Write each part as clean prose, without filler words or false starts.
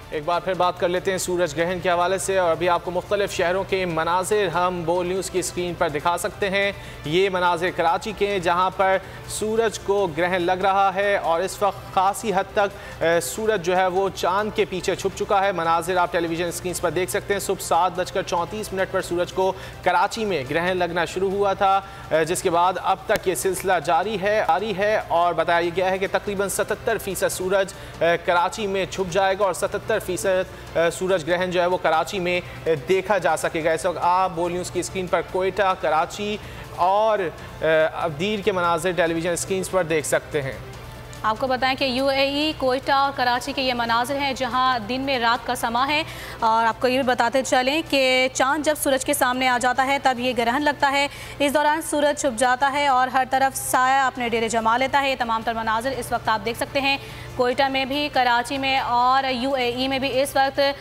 एक बार फिर बात कर लेते हैं सूरज ग्रहण के हवाले से और अभी आपको मुख्तलिफ शहरों के मनाजिर हम बोल न्यूज़ की स्क्रीन पर दिखा सकते हैं। ये मनाजिर कराची के हैं जहाँ पर सूरज को ग्रहण लग रहा है और इस वक्त खासी हद तक सूरज जो है वो चांद के पीछे छुप चुका है। मनाजिर आप टेलीविज़न स्क्रीन पर देख सकते हैं। सुबह 7:34 पर सूरज को कराची में ग्रहण लगना शुरू हुआ था, जिसके बाद अब तक ये सिलसिला जारी है और बताया गया है कि तकरीबन 77% सूरज कराची में छुप जाएगा और 77% सूरज ग्रहण जो है वो कराची में देखा जा सकेगा। इस वक्त आप बोल न्यूज़ की स्क्रीन पर कोयटा, कराची और अबदीर के मनाजिर टेलीविज़न स्क्रीन पर देख सकते हैं। आपको बताएं कि यूएई, कोयटा और कराची के ये मनाजिर हैं जहां दिन में रात का समा है। और आपको ये भी बताते चलें कि चांद जब सूरज के सामने आ जाता है तब ये ग्रहण लगता है। इस दौरान सूरज छुप जाता है और हर तरफ साया अपने डेरे जमा लेता है। ये तमाम तर मनाजिर इस वक्त आप देख सकते हैं। कोयटा में भी, कराची में और यूएई में भी इस वक्त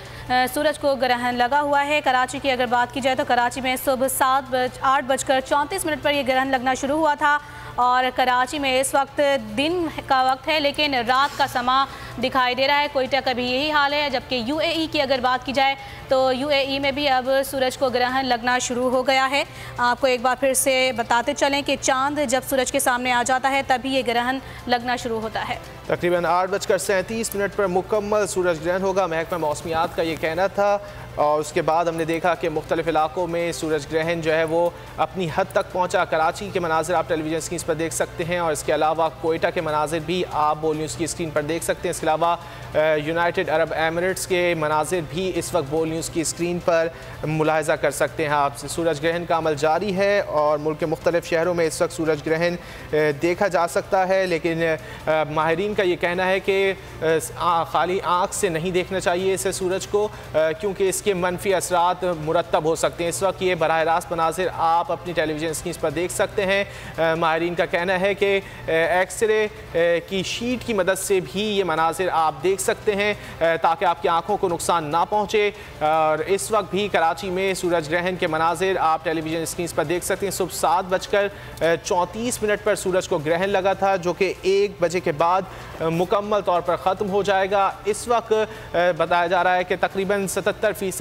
सूरज को ग्रहण लगा हुआ है। कराची की अगर बात की जाए तो कराची में सुबह 8:34 पर यह ग्रहण लगना शुरू हुआ था और कराची में इस वक्त दिन का वक्त है लेकिन रात का समा दिखाई दे रहा है। कोयटा का भी यही हाल है। जबकि यूएई की अगर बात की जाए तो यूएई में भी अब सूरज को ग्रहण लगना शुरू हो गया है। आपको एक बार फिर से बताते चलें कि चांद जब सूरज के सामने आ जाता है तभी ये ग्रहण लगना शुरू होता है। तकरीबन 8:37 पर मुकम्मल सूरज ग्रहण होगा, महकमा मौसमियात का ये कहना था। और उसके बाद हमने देखा कि मुख्तलिफ इलाकों में सूरज ग्रहण जो है वो अपनी हद तक पहुँचा। कराची के मनाजिर आप टेलीविज़न स्क्रीन पर देख सकते हैं और इसके अलावा कोयटा के मनाजिर भी आप बोल न्यूज़ की स्क्रीन पर देख सकते हैं। इसके अलावा यूनाइटेड अरब एमिरेट्स के मनाजिर भी इस वक्त बोल न्यूज़ की स्क्रीन पर मुलाहिज़ा कर सकते हैं आप। सूरज ग्रहण का अमल जारी है और मुल्क के मुख्तलिफ शहरों में इस वक्त सूरज ग्रहण देखा जा सकता है, लेकिन माहिरीन का ये कहना है कि खाली आँख से नहीं देखना चाहिए इसे सूरज को, क्योंकि इसके मनफी असरात मुरतब हो सकते हैं। इस वक्त ये बराह रास्त मनाजिर आप अपनी टेलीविज़न स्क्रीन पर देख सकते हैं। माहिरीन का कहना है कि एक्सरे की शीट की मदद से भी ये मनाजिर आप देख सकते हैं ताकि आपकी आंखों को नुकसान ना पहुँचे। और इस वक्त भी कराची में सूरज ग्रहण के मनाजिर आप टेलीविज़न स्क्रीन पर देख सकते हैं। सुबह 7:34 पर सूरज को ग्रहण लगा था जो कि 1 बजे के बाद मुकम्मल तौर पर ख़त्म हो जाएगा। इस वक्त बताया जा रहा है कि तकरीबन 77%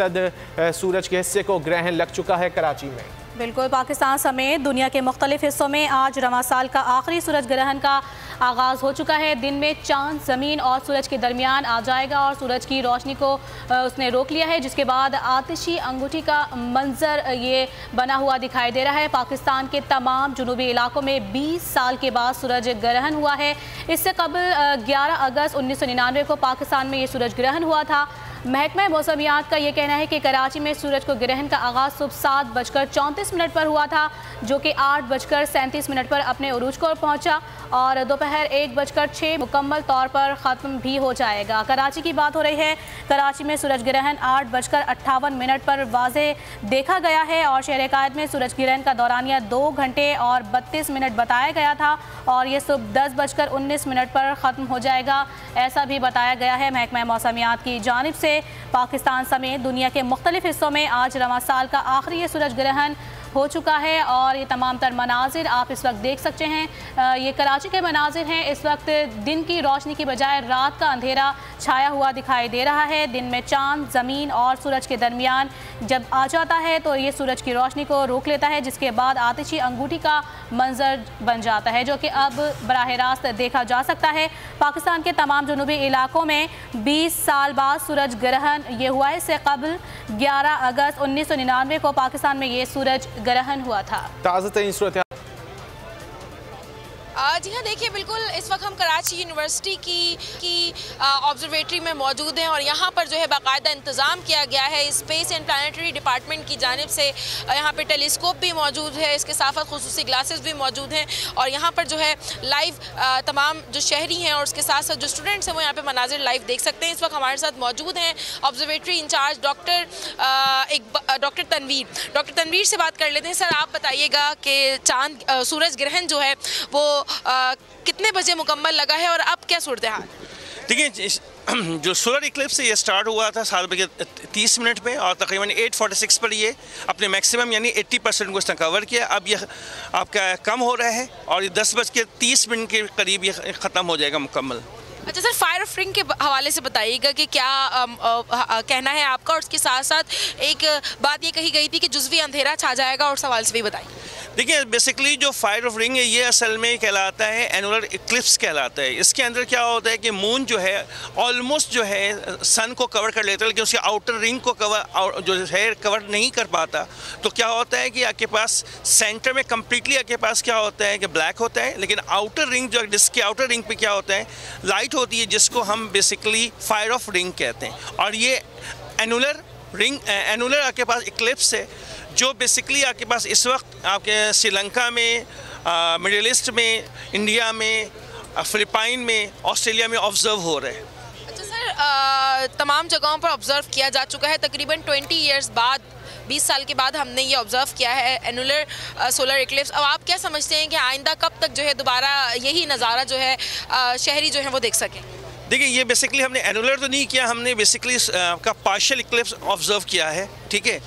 सूरज के हिस्से को ग्रहण लग चुका है कराची में। बिल्कुल, पाकिस्तान समेत दुनिया के मुख्तलिफ हिस्सों में आज रवां साल का आखिरी सूरज ग्रहण का आगाज़ हो चुका है। दिन में चांद ज़मीन और सूरज के दरमियान आ जाएगा और सूरज की रोशनी को उसने रोक लिया है, जिसके बाद आतिशी अंगूठी का मंजर ये बना हुआ दिखाई दे रहा है। पाकिस्तान के तमाम जुनूबी इलाकों में 20 साल के बाद सूरज ग्रहण हुआ है। इससे कबल 11 अगस्त 1999 को पाकिस्तान में ये सूरज ग्रहण हुआ था। महकमा मौसमियात का ये कहना है कि कराची में सूरज को ग्रहण का आगाज़ सुबह 7:34 पर हुआ था जो कि 8:37 पर अपने उरूज को पहुंचा और दोपहर 1:06 मुकम्मल तौर पर ख़त्म भी हो जाएगा। कराची की बात हो रही है। कराची में सूरज ग्रहण 8:58 पर वाज़े देखा गया है और शहर कायद में सूरज ग्रहण का दौरानिया 2 घंटे और 32 मिनट बताया गया था और ये सुबह 10:19 पर ख़त्म हो जाएगा, ऐसा भी बताया गया है महकमा मौसमियात की जानिब से। पाकिस्तान समेत दुनिया के मुख्तलिफ हिस्सों में आज रवां साल का आखिरी ये सूरज ग्रहण हो चुका है और ये तमाम तर मनाजिर आप इस वक्त देख सकते हैं। ये कराची के मनाजिर हैं। इस वक्त दिन की रोशनी की बजाय रात का अंधेरा छाया हुआ दिखाई दे रहा है। दिन में चांद ज़मीन और सूरज के दरमियान जब आ जाता है तो ये सूरज की रोशनी को रोक लेता है, जिसके बाद आतिशी अंगूठी का मंजर बन जाता है जो कि अब बराह रास्त देखा जा सकता है। पाकिस्तान के तमाम जुनूबी इलाकों में 20 साल बाद सूरज ग्रहण ये हुआ है। इससे कबल 11 अगस्त 1999 को पाकिस्तान में ये सूरज ग्रहण हुआ था। ताज़ा तरीन सूरत जी हाँ, देखिए बिल्कुल इस वक्त हम कराची यूनिवर्सिटी की ऑब्जर्वेटरी में मौजूद हैं और यहाँ पर जो है बाकायदा इंतज़ाम किया गया है स्पेस एंड प्लानिटरी डिपार्टमेंट की जानिब से। यहाँ पे टेलीस्कोप भी मौजूद है, इसके साथ खुसूसी ग्लासेस भी मौजूद हैं और यहाँ पर जो है लाइव तमाम जो शहरी हैं और उसके साथ साथ जो स्टूडेंट्स हैं वो यहाँ पे मनाजिर लाइव देख सकते हैं। इस वक्त हमारे साथ मौजूद हैं ऑब्जर्वेटरी इंचार्ज डॉक्टर तनवीर से बात कर लेते हैं। सर, आप बताइएगा कि चांद सूरज ग्रहण जो है वो कितने बजे मुकम्मल लगा है और अब क्या सूरत हाल? देखिए, जो सोलर इक्लिप्स है ये स्टार्ट हुआ था 7:30 पे और तकरीबन 8:46 पर ये अपने मैक्सिमम यानी 80% को इसने कवर किया। अब ये आपका कम हो रहा है और ये 10:30 के करीब ये ख़त्म हो जाएगा मुकम्मल। अच्छा सर, फायर ऑफ रिंग के हवाले से बताइएगा कि क्या कहना है आपका, और उसके साथ साथ एक बात ये कही गई थी कि जुज़वी अंधेरा छा जाएगा, और सवाल से भी बताइए। देखिए, बेसिकली जो फायर ऑफ रिंग है ये असल में कहलाता है एनुलर इक्लिप्स कहलाता है। इसके अंदर क्या होता है कि मून जो है ऑलमोस्ट जो है सन को कवर कर लेता है, लेकिन उसके आउटर रिंग को कवर नहीं कर पाता। तो क्या होता है कि आपके पास सेंटर में कम्प्लीटली आपके पास क्या होता है कि ब्लैक होता है, लेकिन आउटर रिंग जो जिसके आउटर रिंग पे क्या होता है लाइट होती है, जिसको हम बेसिकली फायर ऑफ रिंग कहते हैं। और ये एनुलर आपके पास इक्लिप्स है जो बेसिकली आपके पास इस वक्त आपके श्रीलंका में, मिडिल ईस्ट में, इंडिया में, फिलिपाइन में, ऑस्ट्रेलिया में ऑब्जर्व हो रहे हैं। अच्छा सर, तमाम जगहों पर ऑब्जर्व किया जा चुका है। तकरीबन 20 ईयर्स बाद, 20 साल के बाद हमने ये ऑब्जर्व किया है एनुलर सोलर इक्लिप्स। अब आप क्या समझते हैं कि आइंदा कब तक जो है दोबारा यही नज़ारा जो है शहरी जो है वो देख सकें? देखिए, ये बेसिकली हमने एनुलर तो नहीं किया, हमने बेसिकली आपका पार्शियल इक्लिप्स ऑब्जर्व किया है, ठीक है।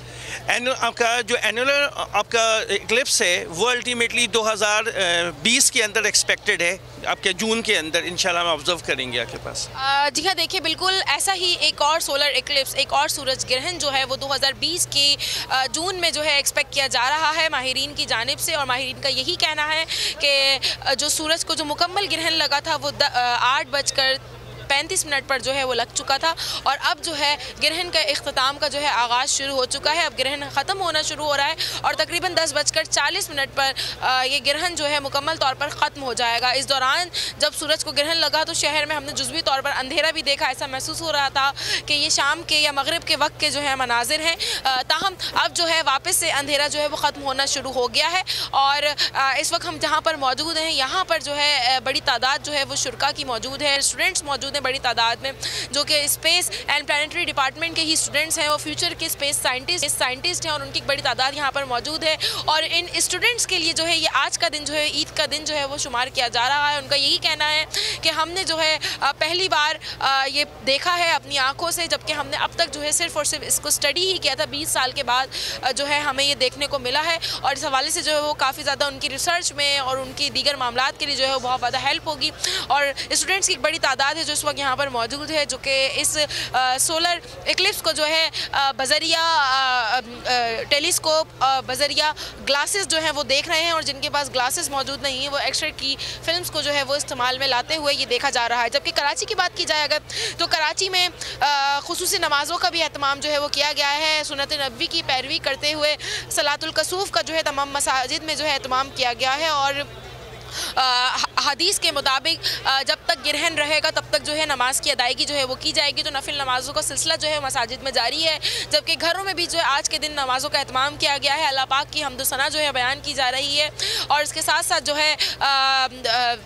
आपका जो एनुलर आपका इक्लिप्स है वो अल्टीमेटली 2020 के अंदर एक्सपेक्टेड है, आपके जून के अंदर इंशाल्लाह हम ऑब्जर्व करेंगे आपके पास। जी हाँ, देखिए बिल्कुल ऐसा ही एक और सोलर इक्लिप्स, एक और सूरज ग्रहण जो है वो 2020 के जून में जो है एक्सपेक्ट किया जा रहा है माहिरीन की जानिब से। और माहिरीन का यही कहना है कि जो सूरज को जो मुकम्मल ग्रहण लगा था वो 8:35 पर जो है वो लग चुका था, और अब जो है ग्रहण का इख्तिताम का जो है आगाज़ शुरू हो चुका है। अब ग्रहण ख़त्म होना शुरू हो रहा है और तकरीबन 10:40 पर ये ग्रहण जो है मुकम्मल तौर पर ख़त्म हो जाएगा। इस दौरान जब सूरज को ग्रहण लगा तो शहर में हमने जुज़वी तौर पर अंधेरा भी देखा। ऐसा महसूस हो रहा था कि ये शाम के या मगरिब के वक्त के जो है मनाजिर हैं। ताहम अब जो है वापस से अंधेरा जो है वो ख़त्म होना शुरू हो गया है। और इस वक्त हम जहाँ पर मौजूद हैं यहाँ पर जो है बड़ी तादाद जो है वो शुरका की मौजूद है, स्टूडेंट्स मौजूद हैं बड़ी तादाद में, जो कि स्पेस एंड प्लानिटरी डिपार्टमेंट के ही स्टूडेंट्स हैं। वो फ्यूचर के स्पेस साइंटिस्ट हैं और उनकी बड़ी तादाद यहाँ पर मौजूद है। और इन स्टूडेंट्स के लिए जो है ये आज का दिन जो है ईद का दिन जो है वो शुमार किया जा रहा है। उनका यही कहना है कि हमने जो है पहली बार ये देखा है अपनी आँखों से, जबकि हमने अब तक जो है सिर्फ और सिर्फ इसको स्टडी ही किया था। 20 साल के बाद जो है हमें ये देखने को मिला है, और इस हवाले से जो है वो काफ़ी ज़्यादा उनकी रिसर्च में और उनकी दीगर मामलात के लिए जो है वो बहुत ज़्यादा हेल्प होगी। और स्टूडेंट्स की एक बड़ी तादाद है जो इस वक्त यहाँ पर मौजूद है, जो कि इस सोलर इक्लिप्स को जो है बजरिया टेलीस्कोप, बजरिया ग्लासेस जो हैं वो देख रहे हैं। और जिनके पास ग्लासेस मौजूद नहीं है वो एक्सरे की फिल्म्स को जो है वो इस्तेमाल में लाते हुए ये देखा जा रहा है। जबकि कराची की बात की जाए अगर, तो कराची में खुसूसी नमाज़ों का भी एहतमाम जो है वो किया गया है। सुन्नत नबवी की पैरवी करते हुए सलातुल कसूफ का जो है तमाम मसाजिद में जो है एहतमाम किया गया है। और हदीस के मुताबिक जब तक ग्रहण रहेगा तब तक जो है नमाज की अदायगी जो है वो की जाएगी। तो नफिल नमाज़ों का सिलसिला जो है मसाजिद में जारी है, जबकि घरों में भी जो है आज के दिन नमाज़ों का एहतमाम किया गया है। अल्लाह पाक की हम्द सना जो है बयान की जा रही है, और इसके साथ साथ जो है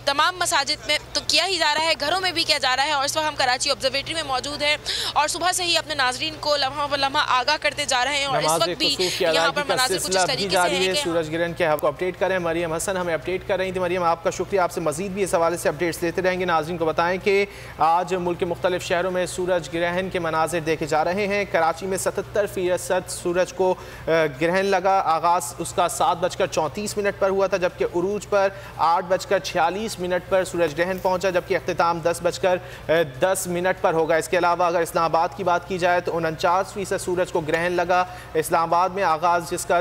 तमाम मसाजिद में तो किया ही जा रहा है, घरों में भी किया जा रहा है। और इस वक्त हम कराची ऑब्जर्वेटरी में मौजूद हैं और सुबह से ही अपने नाजरीन को लम्हा ब लम्हा आगाह करते जा रहे हैं। और इस वक्त भी यहाँ पर मनाज़िर कुछ इस तरीके से हैं कि सूरज ग्रहण के आपको अपडेट करें। मरियम हसन हमें अपडेट कर रही थी। मरियम, आपका शुक्रिया, आपसे मजीद भी इस हवाले से अपडेट्स देते रहेंगे। नाज़रीन को बताएं कि आज मुल्क के मुख्तलिफ शहरों में सूरज ग्रहण के मनाजिर देखे जा रहे हैं। कराची में 77% सूरज को ग्रहण लगा। आगाज़ उसका 7:34 पर हुआ था, जबकि उरूज पर 8:46 पर सूरज ग्रहण पहुंचा, जबकि अख्तिताम 10:10 पर होगा। इसके अलावा अगर इस्लामाबाद की बात की जाए तो 49% सूरज को ग्रहण लगा इस्लामाबाद में। आगाज़ जिसका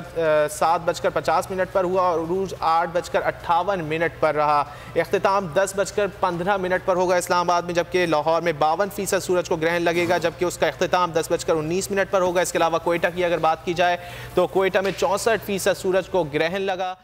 7:50 पर हुआ और उरूज 8:58 पर रहा। इख्तिताम 10:15 पर होगा इस्लामाबाद में, जबकि लाहौर में 52% सूरज को ग्रहण लगेगा, जबकि उसका इख्तिताम 10:19 पर होगा। इसके अलावा कोयटा की अगर बात की जाए तो कोयटा में 64% सूरज को ग्रहण लगा।